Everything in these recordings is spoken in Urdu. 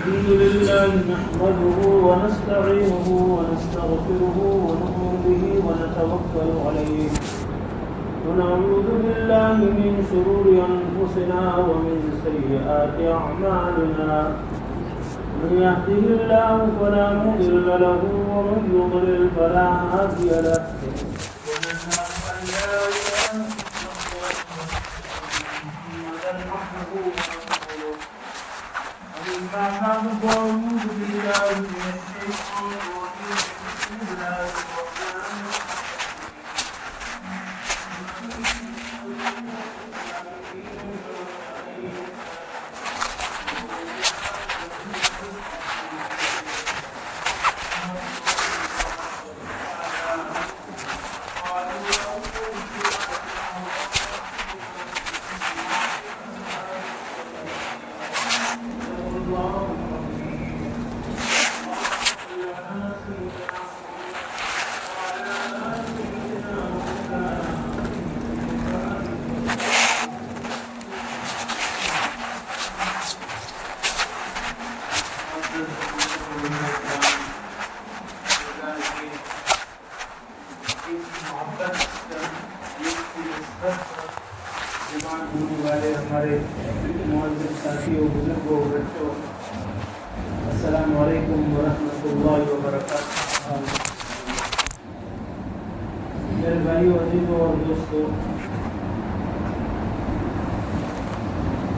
الحمد لله نحمده ونستعينه ونستغفره ونؤمن به ونتوكل عليه ونعوذ بالله من شرور أنفسنا ومن سيئات أعمالنا من يهده الله فلا مضل له ومن يضلل فلا هادي له ونشهد أن لا إله إلا الله محمدا عبده ورسوله أما بعد فأعوذ بالله من الشيطان الرجيم بسم الله الرحمن السلام علیکم ورحمۃ اللہ وبرکاتہ۔ میرے بھائیو، عزیزوں اور دوستوں،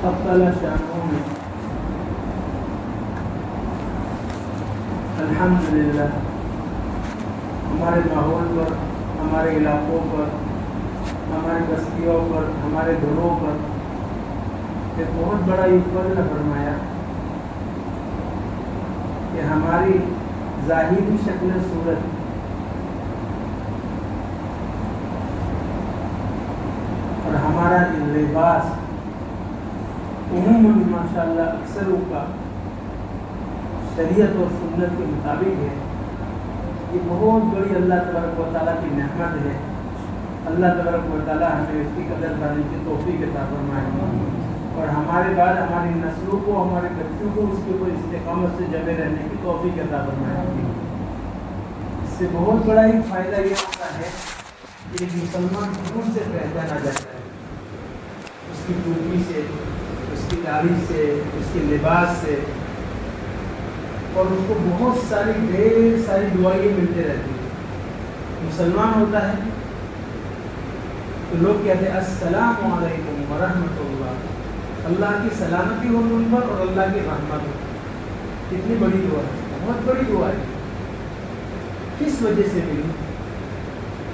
اب تعالی شانوں میں الحمدللہ ہمارے ماحول پر، ہمارے علاقوں پر، ہماری بستیوں پر، ہمارے گھروں پر ایک بہت بڑا یہ فضل فرمایا کہ ہماری ظاہری شکل صورت اور ہمارا لباس عموماً ماشاءاللہ اکثروں کا شریعت اور سنت کے مطابق ہے۔ یہ بہت بڑی اللہ تبارک و تعالیٰ کی نعمت ہے۔ اللہ تبارک و تعالیٰ ہمیں اس کی قدر کرنے کی توفیق عطا فرمائے اور ہمارے بعد ہماری نسلوں کو، ہمارے بچوں کو اس کے اوپر استقامت سے جمے رہنے کی توفیق عطا فرمائے۔ اس سے بہت بڑا ایک فائدہ یہ ہوتا ہے کہ ایک مسلمان خون سے پہچانا جاتا ہے، اس کی ٹوپی سے، اس کی داڑھی سے، اس کے لباس سے، اور اس کو بہت ساری ڈھیر ساری دعائیں ملتے رہتی ہیں۔ مسلمان ہوتا ہے تو لوگ کہتے ہیں السلام علیکم ورحمۃ اللہ، اللہ کی سلامتی ہو تم پر اور اللہ کی رحمت ہو۔ کتنی بڑی دعا ہے، بہت بڑی دعا ہے۔ کس وجہ سے ملی؟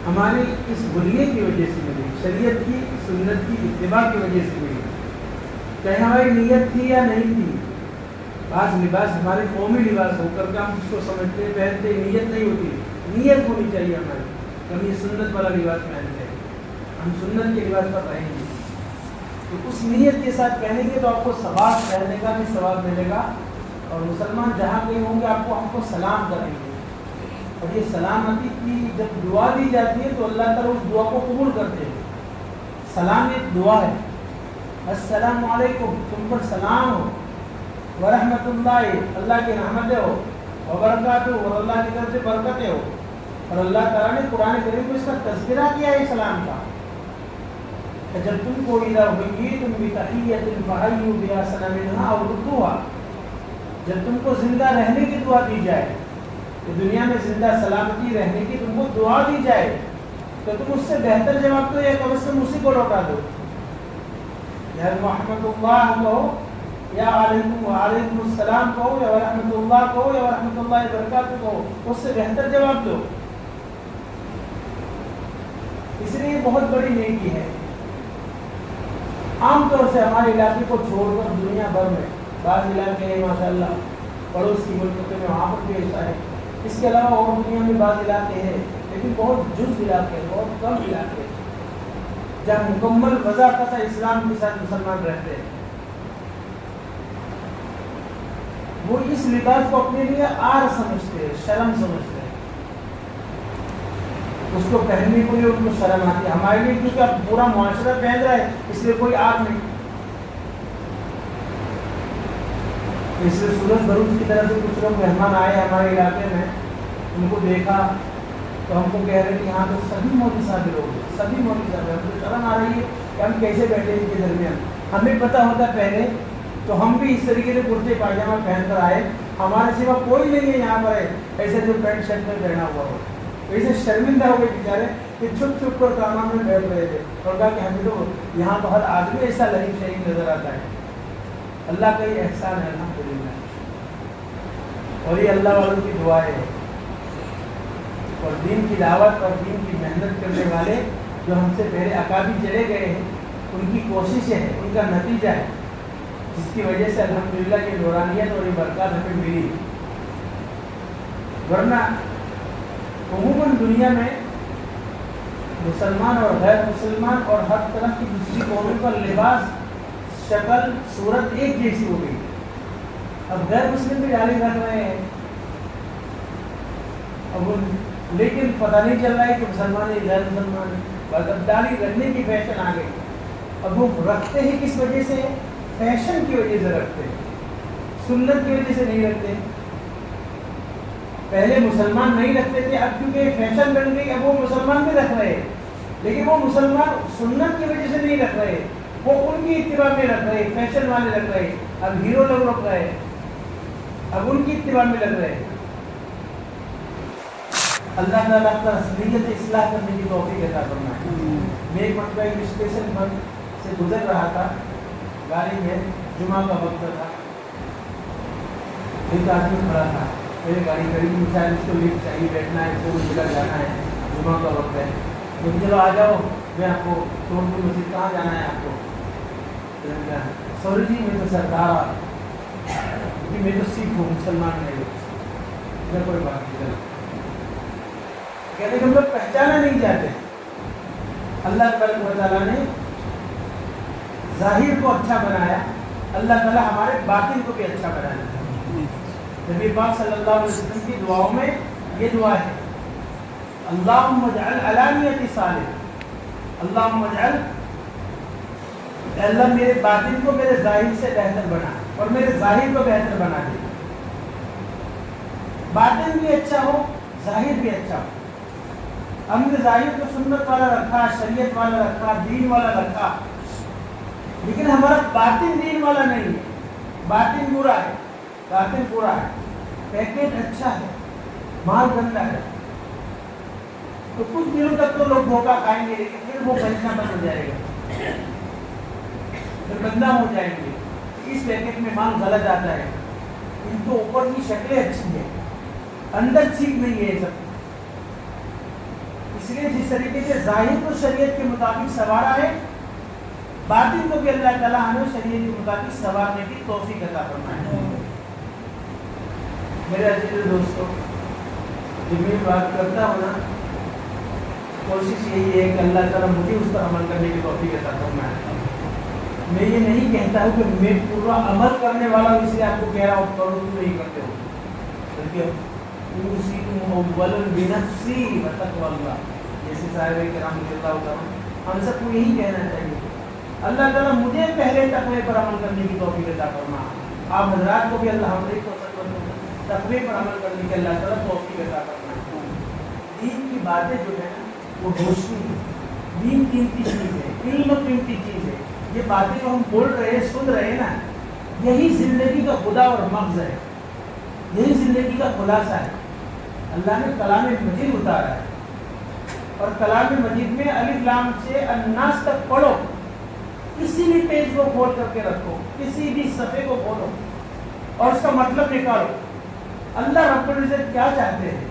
ہماری اس بلیے کی وجہ سے ملی، شریعت کی سنت کی اتباع کی وجہ سے ملی۔ چاہے ہماری نیت تھی یا نہیں تھی، بعض لباس ہمارے قومی لباس ہو کر کے ہم اس کو سمجھتے پہنتے، نیت نہیں ہوتی۔ نیت ہونی چاہیے ہماری، ہم یہ سنت والا لباس پہنتے ہیں، ہم سنت کے لباس پر رہیں گے تو اس نیت کے ساتھ پہنیں گے تو آپ کو ثواب پہننے کا بھی ثواب ملے گا، اور مسلمان جہاں کہیں ہوں گے آپ کو سلام کریں گے، اور یہ سلامتی کی جب دعا دی جاتی ہے تو اللہ تعالیٰ اس دعا کو قبول کرتے ہیں۔ سلام ایک دعا ہے، السلام علیکم، تم پر سلام ہو، ورحمۃ اللہ، اللہ کی رحمتیں ہو، وبرکاتہ، اور اللہ کی طرف سے برکتیں ہو۔ اور اللہ تعالیٰ نے قرآن کریم میں اس کا تذکرہ کیا ہے سلام کا، کہ جب تم کو اذا حییتم بتحیۃ فحیوا بأحسن منها أو ردوها، جب تم کو زندہ رہنے کی دعا دی جائے، کہ دنیا میں زندہ سلامتی رہنے کی تم کو دعا دی جائے تو تم اس سے بہتر جواب دو یا کم از کم اسی کو لوٹا دو۔ یا رحمۃ اللہ کہو، یا وعلیکم السلام کہو، یا رحمۃ اللہ کہو، یا رحمۃ اللہ وبرکاتہ کہو، اس سے بہتر جواب دو۔ اس لیے یہ بہت بڑی نیکی ہے۔ عام طور سے ہمارے علاقے کو چھوڑ کر دنیا بھر میں بعض علاقے ہیں ماشاءاللہ پڑوس کی ملکوں میں وہاں پر بھی ایسا ہے، اس کے علاوہ اور دنیا میں بعض علاقے ہیں، لیکن بہت جز علاقے، بہت کم علاقے جہاں مکمل وضاحت اسلام کے ساتھ مسلمان رہتے ہیں۔ وہ اس لباس کو اپنے لیے آر سمجھتے ہیں، شرم سمجھتے ہیں، اس کو پہننے کو لیے ان کو شرم آتی ہے۔ ہمارے لیے کیونکہ اب پورا معاشرہ پہن رہا ہے اس لیے کوئی آگ نہیں۔ اس لیے سورج بروج کی طرف سے کچھ لوگ مہمان آئے ہمارے علاقے میں، ان کو دیکھا تو ہم کو کہہ رہے کہ یہاں تو سبھی مولوی صاحب لوگ ہیں، سبھی مولوی صاحب، ہم کو شرم آ رہی ہے کہ ہم کیسے بیٹھے ان کے درمیان. ہمیں پتہ ہوتا پہلے تو ہم بھی اس طریقے سے کرتے پاجامہ پہن کر آئے، ہمارے سوا کوئی نہیں ہے یہاں پر ایسے جو پینٹ شرٹ میں پہنا ہوا ہو. ایسے شرمندہ ہو گئے بیچارے کہ چھپ چھپ کر کاموں میں بیٹھ رہے تھے، اور کہا کہ ہمیں تو یہاں تو ہر آدمی ایسا لطیف شریف نظر آتا ہے. اللہ کا یہ احسان ہے الحمدللہ، اور یہ اللہ والوں کی دعائیں ہے. اور دین کی دعوت اور دین کی محنت کرنے والے جو ہم سے پہلے اکابی چلے گئے ہیں، ان کی کوششیں ہیں، ان کا نتیجہ ہے، جس کی وجہ سے الحمدللہ یہ نورانیت اور یہ برکات ہمیں ملی. ورنہ عموماً دنیا میں مسلمان اور غیر مسلمان اور ہر طرح کی دوسری قوموں کا لباس، شکل، صورت ایک جیسی ہو گئی. اب غیر مسلم بھی داڑھی رکھ رہے ہیں، لیکن پتہ نہیں چل رہا ہے کہ مسلمان ہے غیر مسلمان ہے. اب داڑھی رکھنے کی فیشن آ گئی. اب وہ رکھتے ہیں کس وجہ سے؟ فیشن کی وجہ سے رکھتے ہیں، سنت کی وجہ سے نہیں رکھتے. پہلے مسلمان نہیں رکھتے تھے، اب کیونکہ فیشن بن گئی اب وہ مسلمان بھی رکھ رہے ہیں، لیکن وہ مسلمان سنت کی وجہ سے نہیں رکھ رہے، وہ ان کی اتباع میں رکھ رہے، فیشن والے رکھ رہے. اب ہیرو لوگ رکھ رہے ہیں، اب ان کی اتباع میں لگ رہے ہیں. اللہ تعالیٰ کا اصلیت اصلاح کرنے کی توفیق عطا فرمائے. میں ایک مرتبہ ایک اسٹیشن پر سے گزر رہا تھا گاڑی میں، جمعہ کا وقت تھا. ایک آدمی کھڑا تھا، میرے گاڑی کھڑی تھی، شاید اس کو لفٹ چاہیے، بیٹھنا ہے، اس کو جگہ جانا ہے، جمعہ کا وقت ہے. مجھے چلو آ جاؤ، میں آپ کو سورپور مسجد کہاں جانا ہے آپ کو؟ سوری جی میں تو سردار آ، کیونکہ میں تو سکھ ہوں، مسلمان نہیں ہوں. کوئی بات نہیں، کہتے کہ ہم لوگ پہچانا نہیں چاہتے. اللہ تبارک و تعالیٰ نے ظاہر کو اچھا بنایا، اللہ تعالیٰ ہمارے باطن کو بھی اچھا بنانا. نبی پاک صلی اللہ علیہ وسلم کی دعاؤں میں یہ دعا ہے، اللہم اجعل علانیتی صالح، اللہم اجعل، اللہ میرے باطن کو میرے ظاہر سے بہتر بنا اور میرے ظاہر کو بہتر بنا دے. باطن بھی اچھا ہو، ظاہر بھی اچھا ہو. ہم نے ظاہر کو سنت والا رکھا، شریعت والا رکھا، دین والا رکھا، لیکن ہمارا باطن دین والا نہیں ہے. باطن برا ہے، باطن برا ہے، پیکٹ اچھا ہے، مال گندا ہے. تو کچھ دنوں تک تو لوگ دھوکہ کھائیں گے، لیکن پھر وہ خریدنا بند ہو جائے گا، پھر گندا ہو جائیں گے. اس پیکٹ میں مال غلط آتا ہے، ان کو اوپر کی شکلیں اچھی ہیں، اندر ٹھیک نہیں ہے یہ سب. اس لیے جس طریقے سے ظاہر کو شریعت کے مطابق سنوارا ہے، باطن کو بھی اللہ تعالیٰ ہمیں شریعت کے مطابق سنوارنے کی توفیق عطا فرمائے. میرے عزیز دوستو، جب میں بات کرتا ہوں نا، کوشش یہی ہے کہ اللہ تعالیٰ مجھے اس پر عمل کرنے کی توفیق عطا فرمائے. میں یہ نہیں کہتا ہوں کہ میں پورا عمل کرنے والا ہوں، اس لیے آپ کو کہہ رہا ہوں کرو، تم نہیں کرتے ہو، بلکہ اوصیکم اولا بنفسی وتقوی اللہ، جیسے صاحب کرام رضی اللہ عنہ، ہم سب کو یہی کہنا چاہیے. اللہ تعالیٰ مجھے پہلے تقوی پر عمل کرنے کی توفیق عطا فرما. آپ حضرات کو بھی اللہ ہم کو تقوی پر عمل کرنے کی اللہ تعالیٰ توفیق عطا فرما. دین کی باتیں جو ہے وہ روشنی ہے، دین قیمتی چیز ہے، علم قیمتی چیز ہے. یہ باتیں جو ہم بول رہے ہیں، سن رہے ہیں نا، یہی زندگی کا خدا اور مغز ہے، یہی زندگی کا خلاصہ ہے. اللہ نے کلام مجید اتارا ہے، اور کلام مجید میں الف لام سے الناس تک پڑھو. کسی بھی پیج کو کھول کر کے رکھو، کسی بھی صفحے کو کھولو اور اس کا مطلب نکالو. اللہ رب العزت کیا چاہتے ہیں؟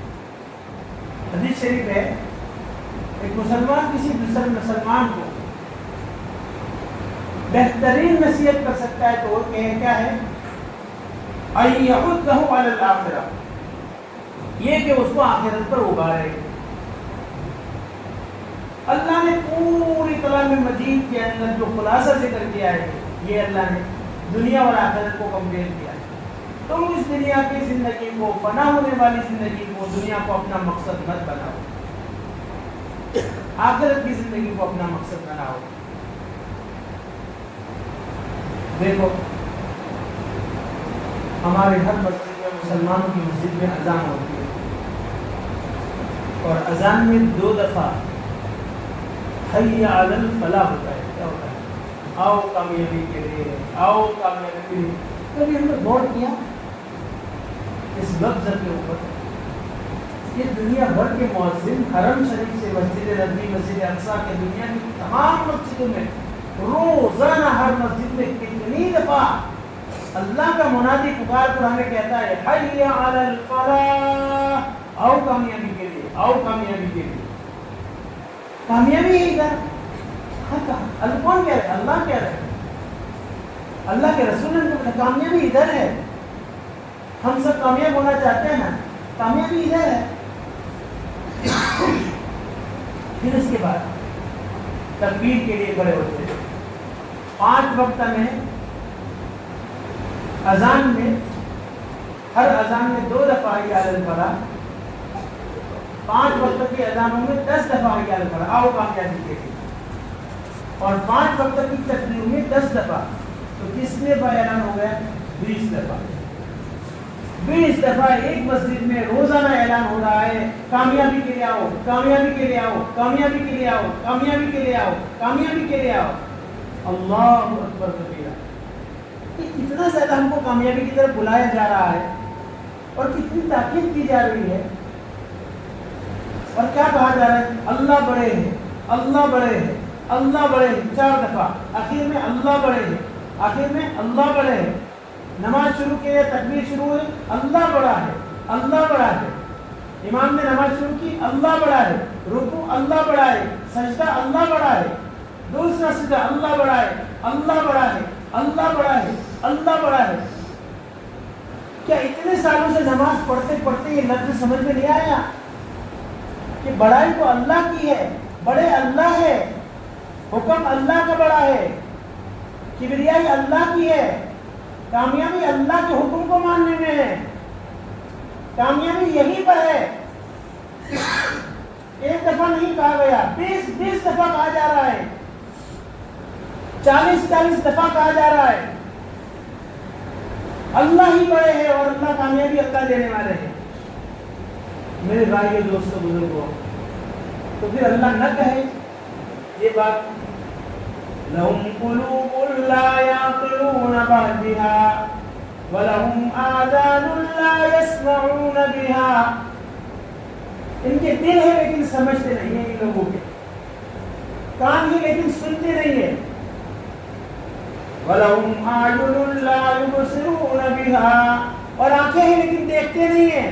حدیث شریف ہے، ایک مسلمان کسی دوسرے مسلمان کو بہترین نصیحت کر سکتا ہے تو وہ کیا ہے؟ أَن يَحُثَّهُ عَلَى الْآخِرَةِ، یہ کہ اس کو آخرت پر ابھارے. اللہ نے پوری کلام مجید کے اندر جو خلاصہ ذکر کیا ہے، یہ اللہ نے دنیا اور آخرت کو کمپیئر کیا ہے. تم اس دنیا کی زندگی کو، فنا ہونے والی زندگی کو، دنیا کو اپنا مقصد مت بناؤ، آخرت کی زندگی کو اپنا مقصد بناؤ. دیکھو ہمارے ہر مسجد میں، مسلمانوں کی مسجد میں اذان ہوتی ہے، اور اذان میں 2 دفعہ حی علی الفلاح ہوتا ہے. کیا ہوتا ہے؟ آؤ کامیابی کے لیے، آؤ کامیابی کے لیے. کبھی ہم نے غور کیا اس لفظ کے اوپر؟ یہ دنیا بھر کے مؤذن حرم شریف سے مسجد نبوی، مسجد اقصیٰ کے دنیا کی تمام مسجدوں میں روزانہ ہر مسجد میں کتنی دفعہ اللہ کا منادی پکار کر ہمیں کہتا ہے حی علی الفلاح، آؤ کامیابی کے لیے، آؤ کامیابی کے لیے. کامیابی ہے ادھر. اللہ کون کہہ رہے؟ اللہ کہہ رہے ہیں، اللہ کے رسول نے کامیابی ادھر ہے. ہم سب کامیاب ہونا چاہتے ہیں نا، کامیابی ادھر ہے. پھر اس کے بعد تکبیر کے لیے کھڑے ہوتے ہیں. 5 وقت میں اذان میں، ہر اذان میں 2 دفعہ حی علی الفلاح، 5 وقت کی اذانوں میں 10 دفعہ حی علی الفلاح، آؤ کامیابی کے لیے. اور 5 وقت کی تکبیر میں 10 دفعہ، تو کتنے بار اعلان ہو گیا؟ 20 دفعہ. 20 دفعہ ایک مسجد میں روزانہ اعلان ہو رہا ہے کامیابی کے لیے آؤ، کامیابی کے لیے آؤ، کامیابی کے لیے آؤ، کامیابی کے لیے آؤ، کامیابی کے لیے آؤ. اللہ اکبر کبیرہ. اتنا زیادہ ہم کو کامیابی کی طرف بلایا جا رہا ہے، اور کتنی تاکید کی جا رہی ہے، اور کیا کہا جا رہا ہے؟ اللہ بڑے ہیں، اللہ بڑے ہیں، اللہ بڑے ہیں. 4 دفعہ آخر میں اللہ بڑے ہیں، آخر میں اللہ بڑے ہیں. نماز شروع کی ہے، تکبیر شروع ہوئی، اللہ بڑا ہے، اللہ بڑا ہے. امام نے نماز شروع کی، اللہ بڑا ہے. رکوع اللہ بڑا ہے، سجدہ اللہ بڑا ہے، دوسرا سجدہ اللہ بڑا ہے، اللہ بڑا ہے، اللہ بڑا ہے، اللہ بڑا ہے. کیا اتنے سالوں سے نماز پڑھتے پڑھتے یہ لفظ سمجھ میں نہیں آیا کہ بڑائی تو اللہ کی ہے، بڑے اللہ ہے، حکم اللہ کا بڑا ہے، کبریائی اللہ کی ہے، کامیابی اللہ کے حکم کو ماننے میں ہے، کامیابی یہیں پر ہے. ایک دفعہ نہیں کہا گیا، 20 دفعہ کہا جا رہا ہے، 40 دفعہ کہا جا رہا ہے. اللہ ہی بڑے ہیں، اور اللہ کامیابی اللہ دینے والے ہیں. میرے بھائی دوستوں بزرگوں، تو پھر اللہ نہ کہے یہ بات؟ لَهُمْ قُلُوبٌ لَا يَعْقِلُونَ بِهَا وَلَهُمْ آذَانٌ لَا يَسْمَعُونَ بِهَا. ان کے دل ہے لیکن سمجھتے نہیں ہیں، ان لوگوں کے کان ہی لیکن سنتے نہیں ہیں. وَلَهُمْ أَعْيُنٌ لَا يُبْصِرُونَ بِهَا، اور آنکھیں ہیں لیکن دیکھتے نہیں ہیں.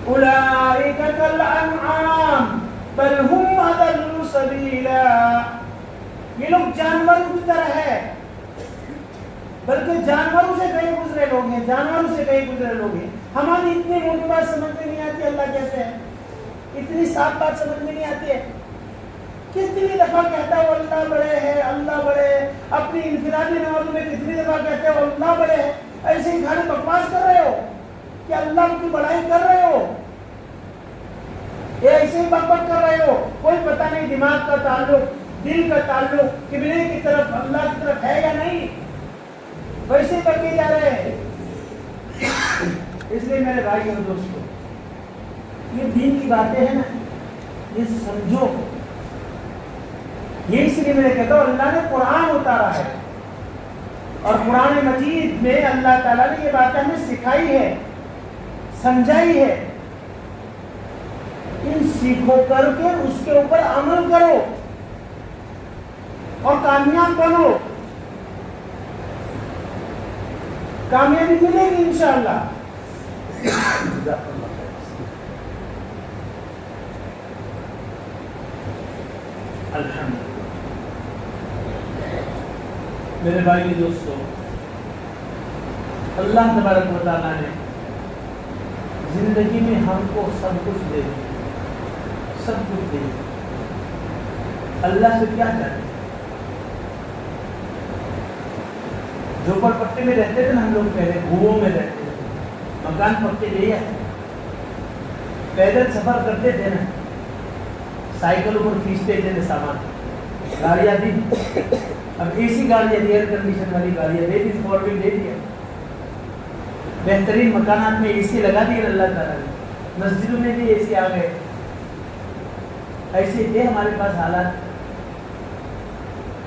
أُولَئِكَ كَالْأَنْعَامِ بَلْ هُمْ أَضَلُّ سَبِيلًا. یہ لوگ جانوروں کی طرح ہے، بلکہ جانوروں سے کہیں گزرے لوگ ہیں، جانوروں سے کہیں گزرے لوگ ہیں. ہماری اتنی موٹی بات سمجھ میں نہیں آتی اللہ کیسے ہے، اتنی صاف بات سمجھ میں نہیں آتی ہے. کتنی دفعہ کہتا ہے وہ اللہ بڑے ہے، اللہ بڑے ہے. اپنی انفرادی نمازوں میں کتنی دفعہ کہتے ہیں وہ اللہ بڑے ہے. ایسے ہی کھانے بکواس کر رہے ہو کہ اللہ کی بڑائی کر رہے ہو، یہ ایسے ہی بک بک کر رہے ہو. کوئی پتہ نہیں دماغ کا تعلق، دل کا تعلق قبلے کی طرف، اللہ کی طرف ہے یا نہیں، ویسے بکے جا رہے ہیں. اس لیے میرے بھائی اور دوستوں، یہ دین کی باتیں ہیں نا، یہ سمجھو. یہ اس لیے میں نے کہتا ہوں اللہ نے قرآن اتارا ہے، اور قرآن مجید میں اللہ تعالیٰ نے یہ باتیں ہمیں سکھائی ہے، سمجھائی ہے. ان سیکھو کر کے اس کے اوپر عمل کرو اور کامیاب بنو. کامیابی ملے گی انشاءاللہ. الحمدللہ. میرے بھائی دوستوں، اللہ تبارک و تعالیٰ نے زندگی میں ہم کو سب کچھ دے دیا، سب کچھ دے دیا. اللہ سے کیا چاہتے؟ جھوپڑ پٹی میں رہتے تھے نا ہم لوگ، پہلے گھوؤں میں رہتے تھے، مکان پکے لے آئے، پیدل سفر کرتے تھے نا، سائیکلوں پر کھینچتے تھے نا سامان. گاڑیاں دی، اب اے سی گاڑیاں دی، ایئر کنڈیشن والی گاڑیاں دے دی، فور ویل دے دیا. بہترین مکانات میں اے سی لگا دیے اللہ تعالیٰ نے, مسجدوں میں بھی اے سی آ گئے. ایسے تھے ہمارے پاس حالات.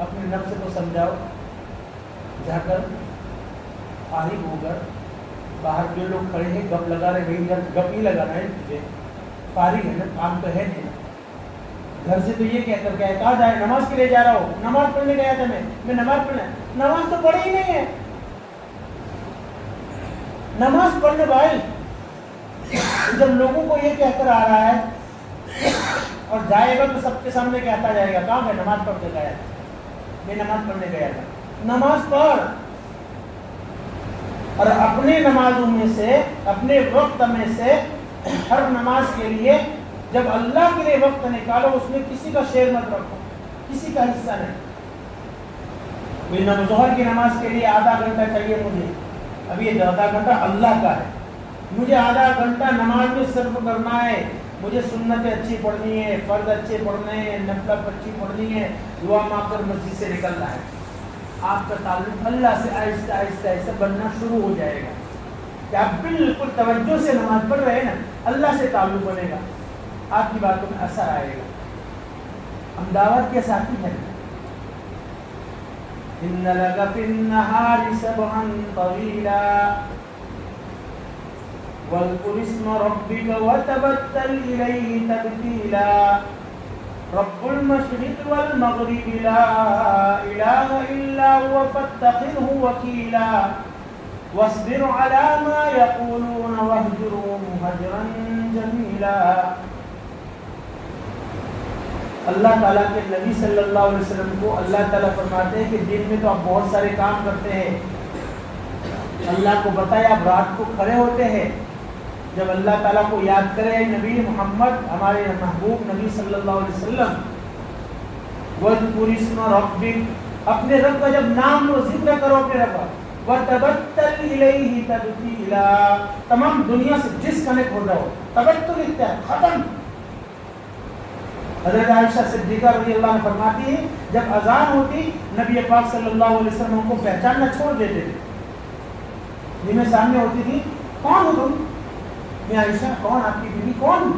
اپنے نفس کو سمجھاؤ، جا کر فارغ ہو کر باہر جو لوگ کھڑے ہیں گپ لگا رہے ہیں، گپ ہی لگانا ہے تجھے، فارغ ہے نا، کام تو ہے نہیں نا۔ گھر سے تو یہ کہہ کر گیا کہا جائے نماز کے لیے جا رہا ہوں، نماز پڑھنے گیا تھا میں نماز پڑھنا، نماز تو پڑھی ہی نہیں ہے۔ نماز پڑھنے بھائی جب لوگوں کو یہ کہہ کر آ رہا ہے اور جائے گا تو سب کے سامنے کہتا جائے گا کہاں ہے نماز پڑھ کے گیا تھا، میں نماز پڑھنے گیا تھا۔ نماز پڑھ، اور اپنے نمازوں میں سے، اپنے وقت میں سے ہر نماز کے لیے جب اللہ کے لیے وقت نکالو، اس میں کسی کا شیئر مت رکھو، کسی کا حصہ نہیں۔ ظہر کی نماز کے لیے آدھا گھنٹہ چاہیے مجھے، اب یہ آدھا گھنٹہ اللہ کا ہے، مجھے آدھا گھنٹہ نماز میں صرف کرنا ہے، مجھے سنتیں اچھی پڑھنی ہے، فرض اچھے پڑھنے ہیں، نفل اچھی پڑھنی ہے، دعا مانگ کر مسجد سے نکلنا ہے۔ آپ کا تعلق اللہ سے آہستہ آہستہ ایسا بننا شروع ہو جائے گا کہ آپ بالکل توجہ سے نماز پڑھ رہے ہیں نا، اللہ سے تعلق بنے گا، آپ کی باتوں میں اثر آئے گا۔ ہم دعوت کے ساتھی ہیں۔ ان لک فی النہار سبحا طویلا واذکر اسم ربک وتبتل الیہ تبتیلا رب المشرق والمغرب لا الہ الا هو فاتخذہ وکیلا واصبر علی ما یقولون واہجرہم ہجرا جمیلا۔ اللہ تعالیٰ کے نبی صلی اللہ علیہ وسلم کو اللہ تعالیٰ فرماتے ہیں کہ دن میں تو آپ بہت سارے کام کرتے ہیں، اللہ کو بتائے آپ رات کو کھڑے ہوتے ہیں، جب اللہ تعالیٰ کو یاد کرے نبی محمد ہمارے محبوب نبی صلی اللہ علیہ وسلم، وَاذْكُرِ اسْمَ رَبِّكَ اپنے رب کا جب نام لو، ذکر کرو اپنے رب کا، وَتَبَتَّلْ إِلَيْهِ تَبْتِيلًا تمام دنیا سے ڈسکنیکٹ ہو جاؤ، تبتل اختیار ختم۔ حضرت عائشہ صدیقہ رضی اللہ عنہ فرماتی ہے جب اذان ہوتی نبی پاک صلی اللہ علیہ وسلم کو پہچاننا چھوڑ دیتے تھے، جن میں سامنے ہوتی تھی کون ہو تم؟ میں عائشہ، کون آپ کی بیوی؟ کون؟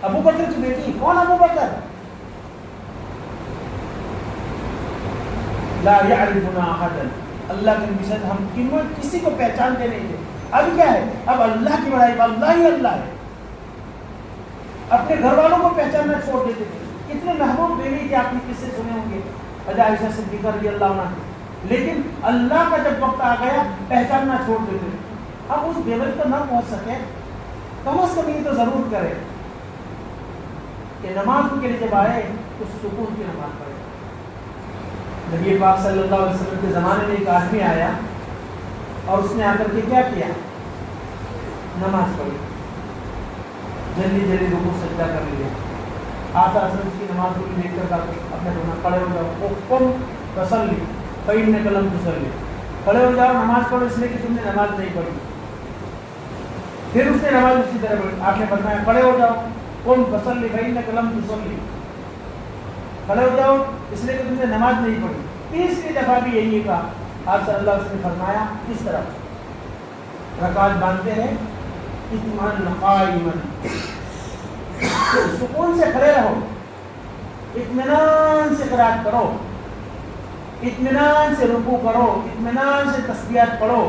ابو بکر کی بیٹی، کون ابو بکر؟ لا یعرفنا احدا، اللہ کے نبی صلی ہم کسی کو پہچانتے نہیں تھے۔ اب کیا ہے؟ اب اللہ کی بڑائی، اللہ ہی اللہ ہے، اپنے گھر والوں کو پہچاننا چھوڑ دیتے تھے۔ کتنے محبوب بیوی تھے، آپ نے کس سے سنے ہوں گے، حضرت عائشہ صدیقہ رضی اللہ عنہ، لیکن اللہ کا جب وقت آ گیا پہچاننا چھوڑ دیتے تھے۔ اب اس لیول پر نہ پہنچ سکے، کم از کم یہ تو ضرور کرے کہ نماز کے لیے جب آئے تو سکون کی نماز پڑھے۔ نبی پاک صلی اللہ علیہ وسلم کے زمانے میں ایک آدمی آیا اور اس نے آ کر کے کیا کیا؟ نماز پڑھی، جلدی جلدی رکوع سجدہ کر لیا۔ آپ اصل کی نماز کو دیکھ کر اپنے رونا کھڑے ہو جاؤ، قم فصلی فإنک لم تصلی، کھڑے ہو جاؤ نماز پڑھو اس لیے کہ تم نے نماز نہیں پڑھی۔ پھر اس نے نماز اسی طرح پڑھی، آپ نے فرمایا کھڑے ہو جاؤ، قم فصلی فإنک لم تصلی، کھڑے ہو جاؤ اس لیے کہ تم نے نماز نہیں پڑھی۔ تیسری دفعہ بھی یہی کہا، آپ صلی اللہ علیہ وسلم نے فرمایا کس طرح رکعت باندھتے ہیں، اطمئن قائما، سکون سے کھڑے رہو، اطمینان سے قرات کرو، اطمینان سے رکوع کرو، اطمینان سے تسبیحات پڑھو،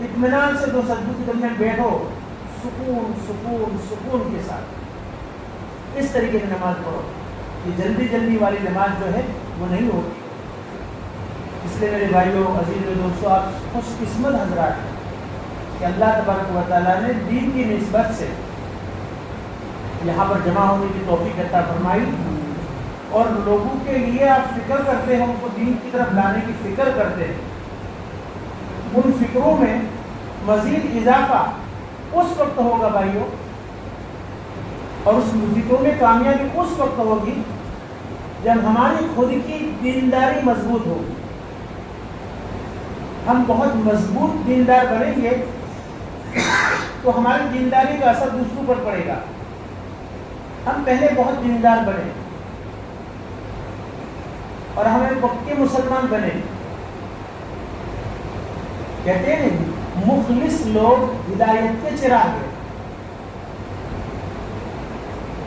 اطمینان سے دو سجدوں کے درمیان بیٹھو، سکون سکون سکون کے ساتھ اس طریقے سے نماز پڑھو۔ یہ جلدی جلدی والی نماز جو ہے وہ نہیں ہوتی۔ اس لیے میرے بھائیوں، عزیز و دوستو، آپ خوش قسمت حضرات ہیں کہ اللہ تبارک و تعالیٰ نے دین کی نسبت سے یہاں پر جمع ہونے کی توفیق عطا فرمائی، اور لوگوں کے لیے آپ فکر کرتے ہیں، ان کو دین کی طرف لانے کی فکر کرتے ہیں۔ ان فکروں میں مزید اضافہ اس وقت ہوگا بھائیوں، اور اس فکروں میں کامیابی اس وقت ہوگی جب ہماری خود کی دینداری مضبوط ہوگی۔ ہم بہت مضبوط دیندار بنیں گے تو ہماری دینداری کا اثر دوسروں پر پڑے گا۔ ہم پہلے بہت دیندار بنے اور ہمیں پکے مسلمان بنے، کہتے ہیں مخلص لوگ ہدایت کے چراغ ہیں۔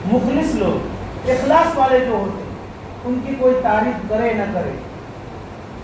مخلص لوگ، اخلاص والے جو ہوتے ہیں، ان کی کوئی تعریف کرے نہ کرے،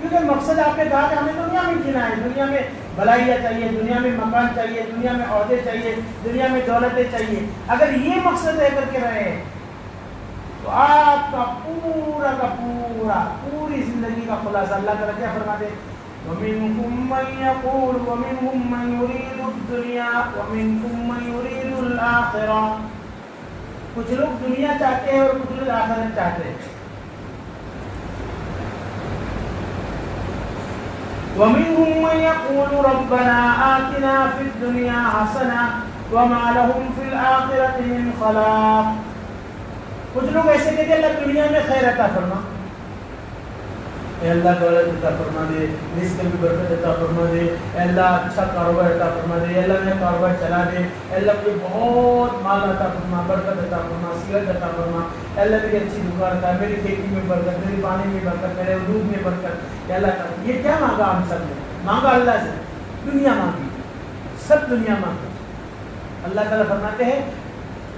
کیونکہ مقصد آپ نے کہا کہ ہمیں دنیا میں جینا ہے، دنیا میں بھلائیاں چاہیے، دنیا میں مکان چاہیے، دنیا میں عہدے چاہیے، دنیا میں دولتیں چاہیے. اگر یہ مقصد لے کر کے رہے تو آپ کا پورا کا پورا پوری زندگی کا خلاصہ اللہ تعالیٰ کیا فرما دے؟ وَمِنْهُمْ مَنْ يَقُولُ وَمِنْهُمْ مَنْ يُرِيدُ الدُّنْيَا وَمِنْهُمْ مَنْ يُرِيدُ الْآخِرَةَ. کچھ لوگ دنیا چاہتے ہیں اور کچھ لوگ آخرت چاہتے ہیں. وَمِنْهُمْ مَنْ يَقُولُ رَبَّنَا آتِنَا فِي الدُّنْيَا حَسَنَةً وَمَا لَهُمْ فِي الْآخِرَةِ مِنْ خَلَاقٍ. کچھ لوگ ایسے کہتے ہیں اللہ دنیا میں خیر عطا فرما، اے اللہ دولت عطا فرما دے، رزق میں برکت عطا فرما دے، اے اللہ اچھا کاروبار عطا فرما دے، اے اللہ میرا کاروبار چلا دے، اے اللہ مجھے بہت مال عطا فرما، برکت عطا فرما، صحت عطا فرما، اے اللہ میری اچھی دکان عطا، میری کھیتی میں برکت، میری پانی میں برکت، میرے دودھ میں برکت. اے اللہ تعالیٰ یہ کیا مانگا ہم سب نے؟ مانگا اللہ سے دنیا مانگی، سب دنیا مانگی. اللہ تعالیٰ فرماتے ہیں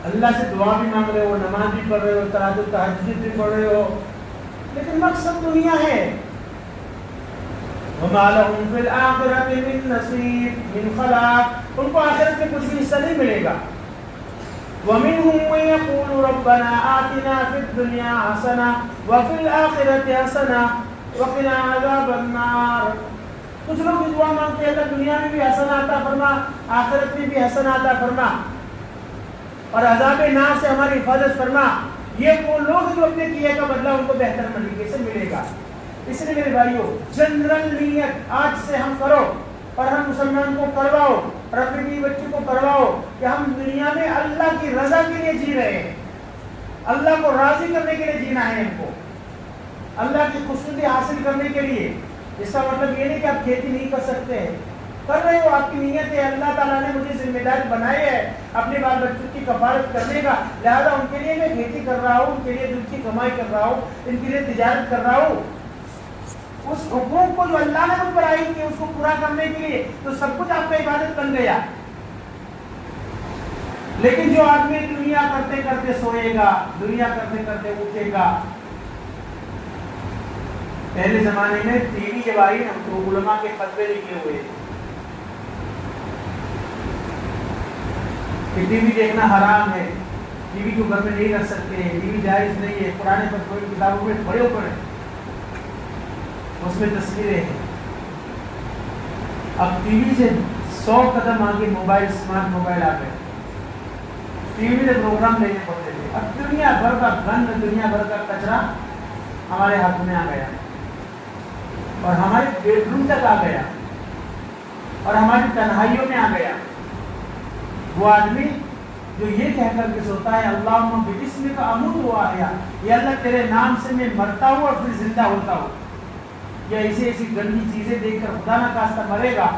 اللہ سے دعا بھی مانگ رہے ہو، نماز بھی پڑھ رہے ہو، تہجد بھی پڑھ رہے ہو، لیکن مقصد دنیا ہے. وَمَا لَهُمْ فِي الْآخِرَةِ مِن نَصِيبٍ مِن خَلَاقٍ. ان کو آخرت میں کچھ بھی حصہ نہیں ملے گا. وَمِنْهُمْ مَن يَقُولُ رَبَّنَا آتِنَا فِي الدُّنْيَا حَسَنَةً وَفِي الْآخِرَةِ حَسَنَةً وَقِنَا عَذَابَ النَّارِ. کچھ لوگ دعا مانگتے ہیں کہ دنیا میں بھی حسنہ عطا فرما، آخرت میں بھی حسنہ عطا فرما اور عذاب نار سے ہماری حفاظت فرما. یہ وہ لوگ جو اپنے کیے کا بدلہ ان کو بہتر طریقے سے ملے گا. اس لیے میرے بھائیو جنرل نیت آج سے ہم کرو اور ہم مسلمان کو کرواؤ اور اپنے بیوی بچوں کو کرواؤ کہ ہم دنیا میں اللہ کی رضا کے لیے جی رہے ہیں، اللہ کو راضی کرنے کے لیے جینا ہے، ہم کو اللہ کی خوشنودی حاصل کرنے کے لیے. اس کا مطلب یہ نہیں کہ آپ کھیتی نہیں کر سکتے ہیں، کر رہے ہو، آپ کی نیت ہے اللہ تعالیٰ نے مجھے ذمہ دار بنائے ہے اپنے بال بچوں کی کفالت کرنے کا، لہذا ان کے لیے میں کھیتی کر رہا ہوں، ان کے لیے دودھ کی کمائی کر رہا ہوں، ان کے لیے تجارت کر رہا ہوں. اس حقوق کو جو اللہ نے مجھ پر عائد کیا اس کو پورا کرنے کے لیے تو سب کچھ آپ کا عبادت بن گیا. لیکن جو آدمی دنیا کرتے کرتے سوئے گا، دنیا کرتے کرتے اٹھے گا. پہلے زمانے میں ٹی وی جب آئی نا تو علماء کے فتوے لکھے ہوئے کہ ٹی وی دیکھنا حرام ہے، ٹی وی کو گھر میں نہیں رکھ سکتے، ٹی وی جائز نہیں ہے. پرانے فتوے کتابوں میں پڑھے اوپر ہیں، اس میں تصویریں ہیں. اب ٹی وی سے 100 قدم آگے موبائل، اسمارٹ موبائل آ گئے. ٹی وی سے پروگرام دیکھنے پڑتے تھے. اب دنیا بھر کا گند، دنیا بھر کا کچرا ہمارے ہاتھ میں آ گیا اور ہمارے بیڈ روم تک آ گیا اور ہماری تنہائیوں میں آ گیا. وہ آدمی جو یہ کہہ کر کے سوتا ہے اللہم بِاسْمِکَ اموت و احیا، یا اللہ تیرے نام سے میں مرتا ہوں اور پھر زندہ ہوتا ہوں، یا ایسی گندی چیزیں دیکھ کر خدا نہ خواستہ مرے گا.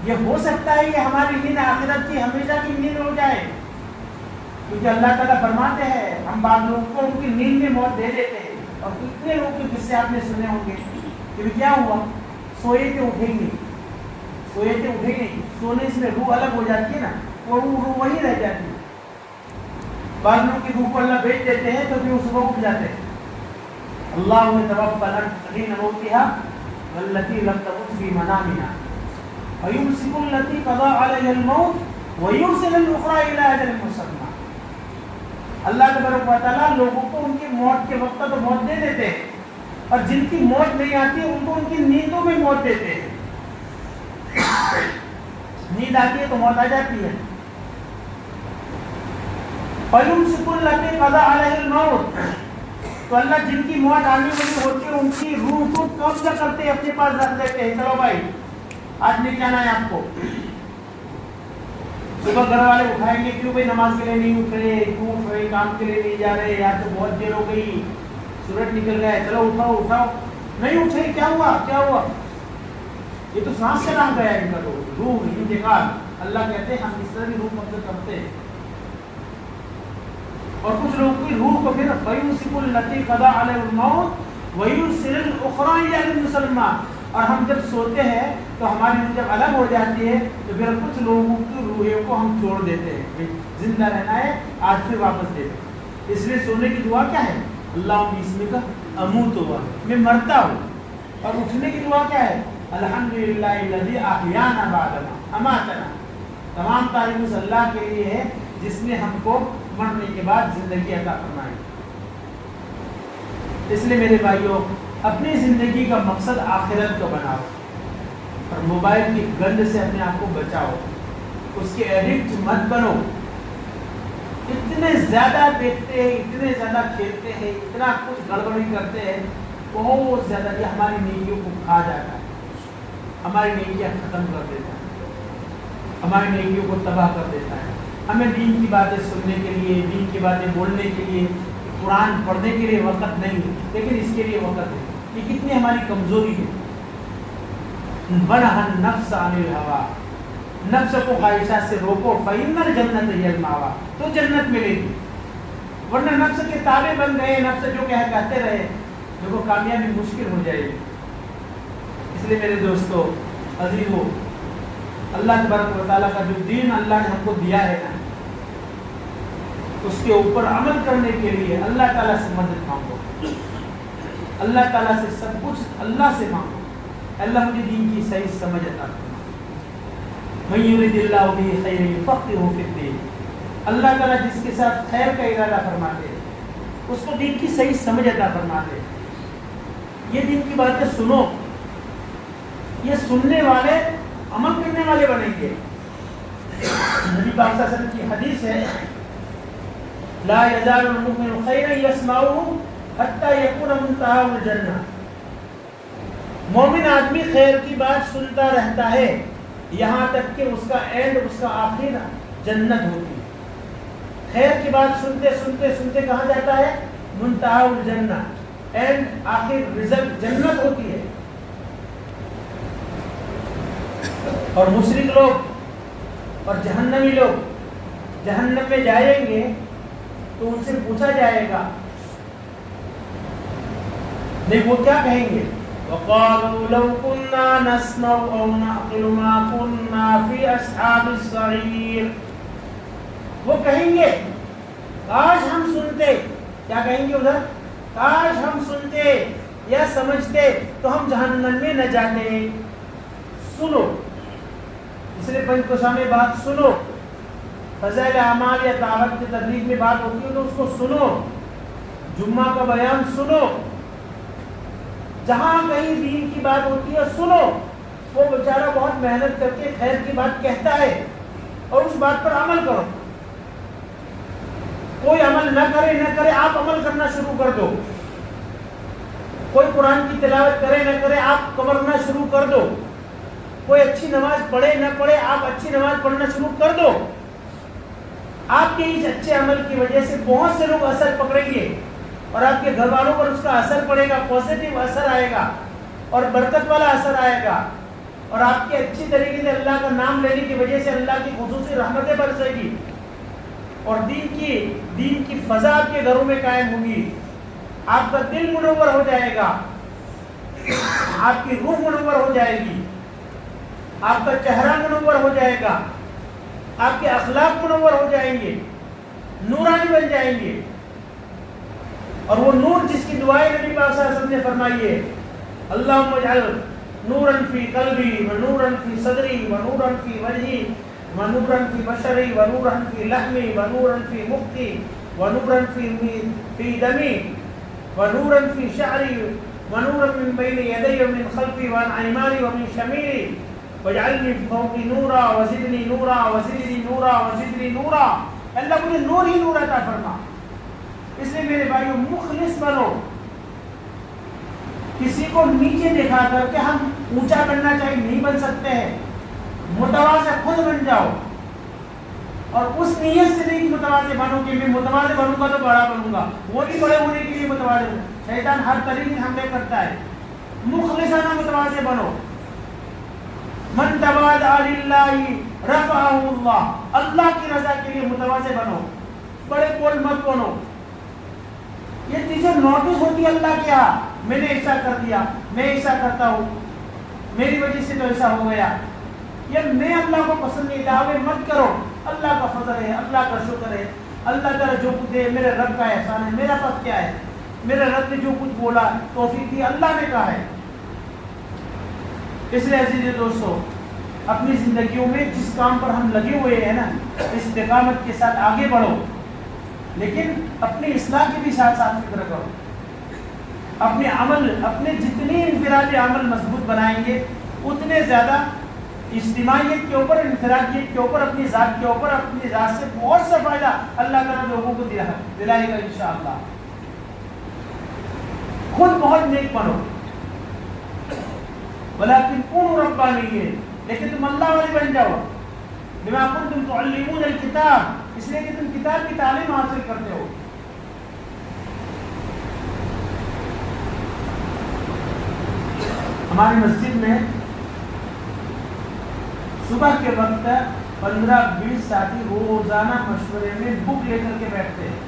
یہ ہو سکتا ہے کہ ہماری نیند آخرت کی ہمیشہ کی نیند ہو جائے، کیونکہ اللہ تعالیٰ فرماتے ہیں ہم بعض لوگوں کو ان کی نیند میں موت دے دیتے ہیں. اور کتنے لوگ کے قصے آپ نے سنے ہوں گے کہ کیا ہوا، سوئے تھے اٹھے ہی نہیں، سوئے تھے اٹھے ہی نہیں. سونے سے روح الگ ہو جاتی ہے نا، وہ روح وہی رہ جاتی ہے. بعض لوگ کی روح کو اللہ بھیج دیتے ہیں تو پھر وہ صبح اٹھ جاتے ہیں. اللہ يتوفى الأنفس حين موتها والتي لم تمت في منامها ويمسك التي قضى عليها الموت ويرسل الأخرى إلى أجل مسمى. اللہ تبارک و تعالیٰ لوگوں کو ان کی موت کے وقت تو موت دے دیتے ہیں اور جن کی موت نہیں آتی ان کو ان کی نیندوں میں موت دیتے ہیں. نیند آتی ہے تو موت آ جاتی ہے. فَيُمْسِكُ الَّتِي قَضَى عَلَيْهَا الْمَوْتَ، تو اللہ جن کی موت آنے والی ہوتی ہے ان کی روح کو قبضہ کرتے ہیں، اپنے پاس رکھ لیتے ہیں. چلو بھائی آج نہیں جانا ہے آپ کو. صبح گھر والے اٹھائیں گے، کیوں بھائی نماز کے لیے نہیں اٹھ رہے، کیوں اٹھ رہے، کام کے لیے نہیں جا رہے، یا تو بہت دیر ہو گئی، سورج نکل گیا ہے، چلو اٹھاؤ اٹھاؤ. نہیں اٹھے، کیا ہوا کیا ہوا؟ یہ تو سانس سے نام گیا ان کا تو روح انتقال. اللہ کہتے ہیں ہم اس طرح کی روح قبضہ کرتے ہیں. اور کچھ لوگوں کی روح کو پھر فَيُمْسِكُ الَّتِي قَضَى عَلَيْهَا الْمَوْتَ وَيُرْسِلُ الْأُخْرَىٰ إِلَى أَجَلٍ مُّسَمًّى. اور ہم جب سوتے ہیں تو ہماری روح جب الگ ہو جاتی ہے تو پھر کچھ لوگوں کی روحوں کو ہم چھوڑ دیتے ہیں، زندہ رہنا ہے آج پھر واپس دے دیں. اس لیے سونے کی دعا کیا ہے؟ اللہم بِاسْمِکَ اموت، میں مرتا ہوں. اور اٹھنے کی دعا کیا ہے؟ الحمدللہ الذی احیانا بعد ما اماتنا. تمام تعریف اس اللہ کے لیے ہے جس نے ہم کو مرنے کے بعد زندگی عطا فرمائی. اس لیے میرے بھائیوں اپنی زندگی کا مقصد آخرت کو بناؤ اور موبائل کی گند سے اپنے آپ کو بچاؤ. اس کے ایڈکٹ مت بنو. اتنے زیادہ دیکھتے ہیں, اتنے زیادہ کھیلتے ہیں, اتنا کچھ گڑبڑی کرتے ہیں, بہت زیادہ. یہ ہماری نیکیوں کو کھا جاتا ہے, ہماری نیکیاں ختم کر دیتا ہے, ہماری نیکیوں کو تباہ کر دیتا ہے. ہمیں دین کی باتیں سننے کے لیے, دین کی باتیں بولنے کے لیے, قرآن پڑھنے کے لیے وقت نہیں ہے, لیکن اس کے لیے وقت ہے. یہ کتنی ہماری کمزوری ہے. وَنَهَا النَّفْسَ عَنِ الْهَوَىٰ, نفس کو خواہشات سے روکو. فَإِنَّ الْجَنَّةَ هِيَ الْمَأْوَىٰ, تو جنت ملے گی. ورنہ نفس کے تابع بن گئے, نفس جو کہتے رہے, دیکھو کامیابی مشکل ہو جائے گی. اس لیے میرے دوستو عزیزو, اللہ تبارک و تعالیٰ کا جو دین اللہ نے ہم کو دیا ہے نا, اس کے اوپر عمل کرنے کے لیے اللہ تعالیٰ سے مدد مانگو. اللہ تعالیٰ سے سب کچھ اللہ سے مانگو. اللہ مجھے دین کی صحیح سمجھ عطا فرما. مَن یُرِدِ اللَّهُ بِهِ خَیْرًا یُفَقِّهْهُ فِی الدِّین. اللہ تعالیٰ جس کے ساتھ خیر کا ارادہ فرماتے ہیں اس کو دین کی صحیح سمجھ عطا فرماتے ہیں. یہ دین کی باتیں سنو, یہ سننے والے عمل کرنے والے بنیں گے. نبی پاک صلی اللہ علیہ وسلم کی حدیث ہے, لا یزال المؤمن خیرا یسمعه حتی یکون منتهى الجنہ. مومن آدمی خیر کی بات سنتا رہتا ہے یہاں تک کہ اس کا اینڈ, اس کا آخر جنت ہوتی ہے. خیر کی بات سنتے سنتے سنتے کہاں جاتا ہے؟ منتہا الجنہ, اینڈ, آخر, رزلٹ جنت ہوتی ہے. اور مشرک لوگ اور جہنمی لوگ جہنم میں جائیں گے تو ان سے پوچھا جائے گا, نہیں وہ کیا کہیں گے؟ وَقَالُوا لَوْ كُنَّا نَسْمَعُ أَوْ نَعْقِلُ مَا كُنَّا فِي أَصْحَابِ السَّعِيرِ. وہ کہیں گے کاش ہم سنتے. کیا کہیں گے ادھر؟ کاش ہم سنتے یا سمجھتے تو ہم جہنم میں نہ جاتے. سنو, اس لیے پنجکوشا میں بات سنو. فضائل اعمال یا دعوت کی تبلیغ میں بات ہوتی ہے تو اس کو سنو. جمعہ کا بیان سنو. جہاں کہیں دین کی بات ہوتی ہے سنو. وہ بیچارہ بہت محنت کر کے خیر کی بات کہتا ہے اور اس بات پر عمل کرو. کوئی عمل نہ کرے آپ عمل کرنا شروع کر دو. کوئی قرآن کی تلاوت کرے نہ کرے آپ کرنا شروع کر دو. کوئی اچھی نماز پڑھے نہ پڑھے آپ اچھی نماز پڑھنا شروع کر دو. آپ کے اس اچھے عمل کی وجہ سے بہت سے لوگ اثر پکڑیں گے اور آپ کے گھر والوں پر اس کا اثر پڑے گا, پازیٹیو اثر آئے گا اور برکت والا اثر آئے گا. اور آپ کے اچھی طریقے سے اللہ کا نام لینے کی وجہ سے اللہ کی خصوصی رحمتیں برسے گی اور دین کی فضا آپ کے گھروں میں قائم ہوگی. آپ کا دل منور ہو جائے گا, آپ کی روح منور ہو جائے گی, آپ کا چہرہ منور ہو جائے گا, آپ کے اخلاق منور ہو جائیں گے, نورانی بن جائیں گے. اور وہ نور جس کی دعائیں نبی پاک صلی اللہ علیہ وسلم نے فرمائی ہے, اللہم اجعل نورا فی قلبی و نورا فی صدری و نورا فی وجہی و نورا فی بشری و نورا فی لحمی و نورا فی مخی و نورا فی دمی و نورا فی شعری و نورا من بین یدی و من خلفی و عن ایمانی و من شمیری وجعلنی فوقی نورا وزدنی نورا وزدنی نورا وزدنی نورا. اللہ مجھے نور ہی نور عطا فرما. اس لیے میرے بھائیو مخلص بنو. کسی کو نیچے دکھا کر کے ہم اونچا بننا چاہیے نہیں بن سکتے ہیں. متواضع خود بن جاؤ اور اس نیت سے نہیں متواضع بنو کہ میں متواضع بنوں گا تو بڑا بنوں گا. وہ بھی بڑے ہونے کے لیے متواضع ہوں. شیطان ہر طریقے سے حملے کرتا ہے. مخلصانہ متواضع بنو. من تواضع للہ رفعہ اللہ. اللہ کی رضا کے لیے متواضع بنو, بڑے بول مت بنو. یہ چیزیں نوٹس ہوتی ہے اللہ کے ہاں, میں نے ایسا کر دیا, میں ایسا کرتا ہوں, میری وجہ سے تو ایسا ہو گیا. یہ میں اللہ کو پسند نہیں, دعوے مت کرو. اللہ کا فضل ہے, اللہ کا شکر ہے, اللہ تعالیٰ جو کچھ دے میرے رب کا احسان ہے. میرا پاس کیا ہے؟ میرے رب نے جو کچھ بولا توفیق دی اللہ نے کہا ہے. اس لیے عزیز دوستو، اپنی زندگیوں میں جس کام پر ہم لگے ہوئے ہیں نا، استقامت کے ساتھ آگے بڑھو، لیکن اپنی اصلاح کی بھی ساتھ ساتھ فکر کرو. اپنے عمل، اپنے جتنی انفرادی عمل مضبوط بنائیں گے اتنے زیادہ اجتماعیت کے اوپر، انفرادیت کے اوپر، اپنی ذات کے اوپر، اپنی ذات سے بہت سا فائدہ اللہ تعالیٰ لوگوں کو دلائے گا انشاءاللہ. خود بہت نیک بنو، ولیکن کونوا ربانیین، لیکن تم اللہ والے بن جاؤ. بما کنتم تعلمون الکتاب، اس لیے کہ تم کتاب کی تعلیم حاصل کرتے ہو. ہماری مسجد میں صبح کے وقت 15-20 ساتھی روزانہ مشورے میں بک لے کر کے بیٹھتے ہیں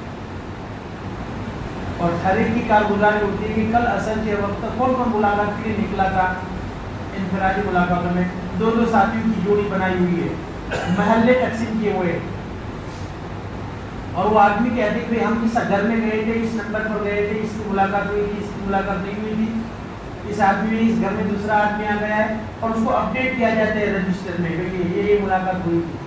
اور ہر ایک کی کارگزاری ہوتی ہے کہ کل عصر کے وقت کون کون ملاقات کے لیے نکلا تھا. انفرادی ملاقاتوں میں 2-2 ساتھیوں کی جوڑی بنائی ہوئی ہے، محلے تقسیم کیے ہوئے، اور وہ آدمی کہتے ہیں کہ ہم اس گھر میں گئے تھے، اس نمبر پر گئے تھے، اس کی ملاقات ہوئی تھی، اس کی ملاقات نہیں ہوئی تھی، اس آدمی میں اس گھر میں دوسرا آدمی آ گیا ہے، اور اس کو اپڈیٹ کیا جاتا ہے رجسٹر میں کہ یہ ملاقات ہوئی تھی.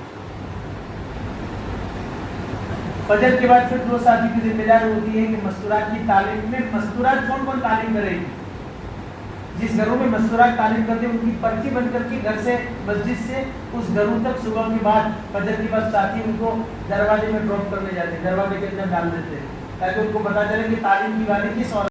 فجر کے بعد پھر 2 ساتھی کی ذمہ داری ہوتی ہے کہ مستورات کی تعلیم میں، مستورات کون کون تعلیم کرے گی. جس گھروں میں مستورات تعلیم کرتے ہیں ان کی پرچی بن کر کے گھر سے، مسجد سے اس گھروں تک صبح کے بعد، فجر کے بعد ساتھی ان کو دروازے میں ڈراپ کرنے جاتے ہیں، دروازے کے اندر ڈال دیتے ہیں تاکہ ان کو پتہ چلے کہ تعلیم کی باتیں کس اور